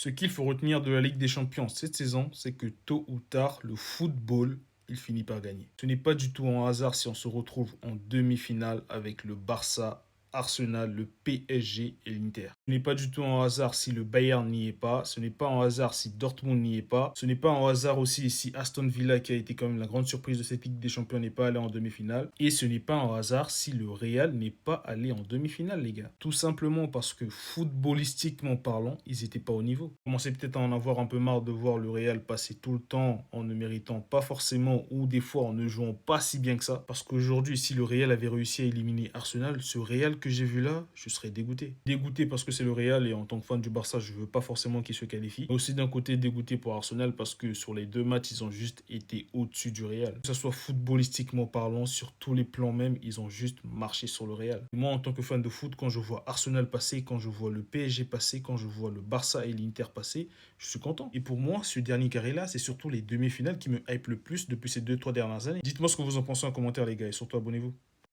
Ce qu'il faut retenir de la Ligue des Champions cette saison, c'est que tôt ou tard, le football, il finit par gagner. Ce n'est pas du tout un hasard si on se retrouve en demi-finale avec le Barça, Arsenal, le PSG et l'Inter. Ce n'est pas du tout un hasard si le Bayern n'y est pas. Ce n'est pas un hasard si Dortmund n'y est pas. Ce n'est pas un hasard aussi si Aston Villa, qui a été quand même la grande surprise de cette Ligue des Champions, n'est pas allé en demi-finale. Et ce n'est pas un hasard si le Real n'est pas allé en demi-finale, les gars. Tout simplement parce que footballistiquement parlant, ils n'étaient pas au niveau. Vous commencez peut-être à en avoir un peu marre de voir le Real passer tout le temps en ne méritant pas forcément ou des fois en ne jouant pas si bien que ça. Parce qu'aujourd'hui, si le Real avait réussi à éliminer Arsenal, ce Real que j'ai vu là, je serais dégoûté. Dégoûté parce que c'est le Real et en tant que fan du Barça, je veux pas forcément qu'il se qualifie. Mais aussi d'un côté dégoûté pour Arsenal parce que sur les deux matchs, ils ont juste été au-dessus du Real. Que ce soit footballistiquement parlant, sur tous les plans même, ils ont juste marché sur le Real. Et moi, en tant que fan de foot, quand je vois Arsenal passer, quand je vois le PSG passer, quand je vois le Barça et l'Inter passer, je suis content. Et pour moi, ce dernier carré-là, c'est surtout les demi-finales qui me hype le plus depuis ces 2-3 dernières années. Dites-moi ce que vous en pensez en commentaire, les gars, et surtout abonnez-vous.